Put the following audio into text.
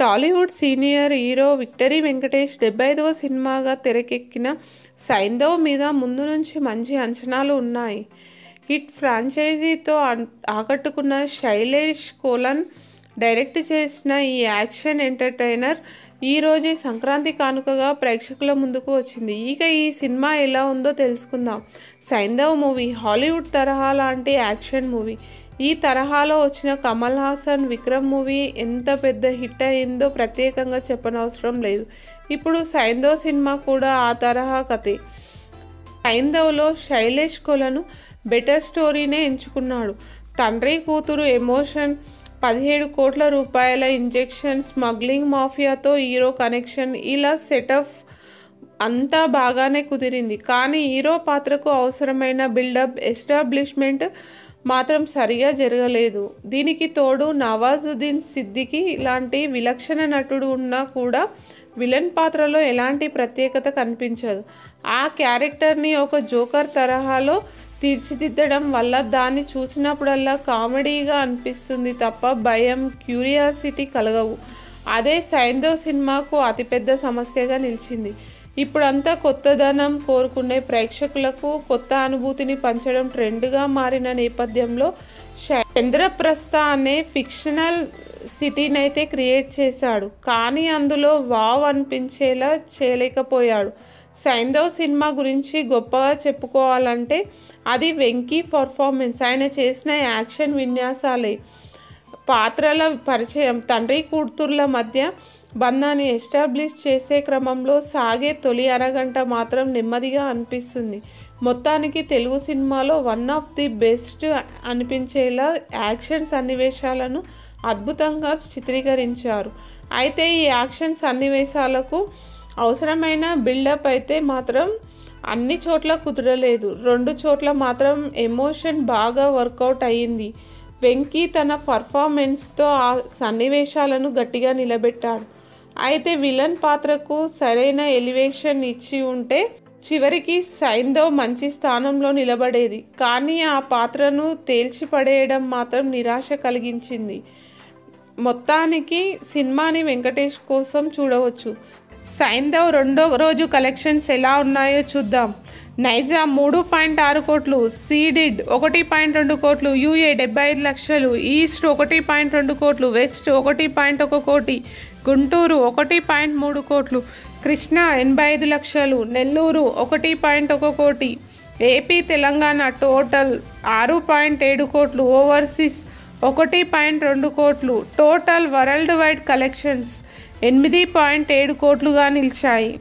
Tollywood senior hero victory Venkatesh 75వ సినిమాగా తెరకెక్కిన సైంధవ్ మీద ముందు నుంచి మంచి అంచనాలు ఉన్నాయి. హిట్ ఫ్రాంచైజీతో ఆకట్టుకున్న శైలేష్ కోలన్ డైరెక్ట్ చేసిన ఈ యాక్షన్ ఎంటర్టైనర్ ఈ రోజే సంక్రాంతి కానుకగా ప్రేక్షకుల ముందుకు వచ్చింది. ఇక ఈ సినిమా ఎలా ఉందో తెలుసుకుందాం. సైంధవ్ మూవీ హాలీవుడ్ తరహా లాంటి యాక్షన్ మూవీ. ఈ తరహాలో వచ్చిన కమల్ హాసన్ విక్రమ్ మూవీ ఎంత పెద్ద హిట్ అయిందో ప్రత్యేకంగా చెప్పనవసరం లేదు. ఇప్పుడు సైంధవ్ సినిమా కూడా ఆ తరహా కథే. సైంధవ్లో శైలేష్ కోలను బెటర్ స్టోరీనే ఎంచుకున్నాడు. తండ్రి కూతురు ఎమోషన్, 17 కోట్ల రూపాయల ఇంజెక్షన్, స్మగ్లింగ్ మాఫియాతో హీరో కనెక్షన్, ఇలా సెటప్ అంతా బాగానే కుదిరింది. కానీ హీరో పాత్రకు అవసరమైన బిల్డప్, ఎస్టాబ్లిష్మెంట్ మాత్రం సరిగా జరగలేదు. దీనికి తోడు నవాజుద్దీన్ సిద్దికీ లాంటి విలక్షణ నటుడు ఉన్నా కూడా విలన్ పాత్రలో ఎలాంటి ప్రత్యేకత కనిపించదు. ఆ క్యారెక్టర్ని ఒక జోకర్ తరహాలో తీర్చిదిద్దడం వల్ల దాన్ని చూసినప్పుడల్లా కామెడీగా అనిపిస్తుంది తప్ప భయం, క్యూరియాసిటీ కలగవు. అదే సైంధవ్ సినిమాకు అతిపెద్ద సమస్యగా నిలిచింది. ఇప్పుడంతా కొత్తదనం కోరుకునే ప్రేక్షకులకు కొత్త అనుభూతిని పంచడం ట్రెండ్గా మారిన నేపథ్యంలో చంద్రప్రస్థ అనే ఫిక్షనల్ సిటీనైతే క్రియేట్ చేశాడు. కానీ అందులో వావ్ అనిపించేలా చేయలేకపోయాడు. సైంధవ్ సినిమా గురించి గొప్పగా చెప్పుకోవాలంటే అది వెంకీ పర్ఫార్మెన్స్, ఆయన చేసిన యాక్షన్ విన్యాసాలే. పాత్రల పరిచయం, తండ్రి కూతుర్ల మధ్య బంధాన్ని ఎస్టాబ్లిష్ చేసే క్రమంలో సాగే తొలి అరగంట మాత్రం నెమ్మదిగా అనిపిస్తుంది. మొత్తానికి తెలుగు సినిమాలో వన్ ఆఫ్ ది బెస్ట్ అనిపించేలా యాక్షన్ సన్నివేశాలను అద్భుతంగా చిత్రీకరించారు. అయితే ఈ యాక్షన్ సన్నివేశాలకు అవసరమైన బిల్డప్ అయితే మాత్రం అన్ని చోట్ల కుదరలేదు. 2 చోట్ల మాత్రం ఎమోషన్ బాగా వర్కౌట్ అయ్యింది. వెంకీ తన పర్ఫార్మెన్స్తో ఆ సన్నివేశాలను గట్టిగా నిలబెట్టాడు. అయితే విలన్ పాత్రకు సరైన ఎలివేషన్ ఇచ్చి ఉంటే చివరికి సైంధవ్ మంచి స్థానంలో నిలబడేది. కానీ ఆ పాత్రను తేల్చిపడేయడం మాత్రం నిరాశ కలిగించింది. మొత్తానికి సినిమాని వెంకటేష్ కోసం చూడవచ్చు. సైంధవ్ రెండో రోజు కలెక్షన్స్ ఎలా ఉన్నాయో చూద్దాం. నైజాం 3.6 కోట్లు, సీడిడ్ 1.2 కోట్లు, యూఏ 75 లక్షలు, ఈస్ట్ 1.2 కోట్లు, వెస్ట్ 1.1 కోటి, గుంటూరు 1.3 కోట్లు, కృష్ణా 85 లక్షలు, నెల్లూరు 1.1 కోటి, ఏపీ తెలంగాణ టోటల్ 6.7 కోట్లు, ఓవర్సీస్ 1.2 కోట్లు, టోటల్ వరల్డ్ వైడ్ కలెక్షన్స్ 8.7 కోట్లుగా నిలిచాయి.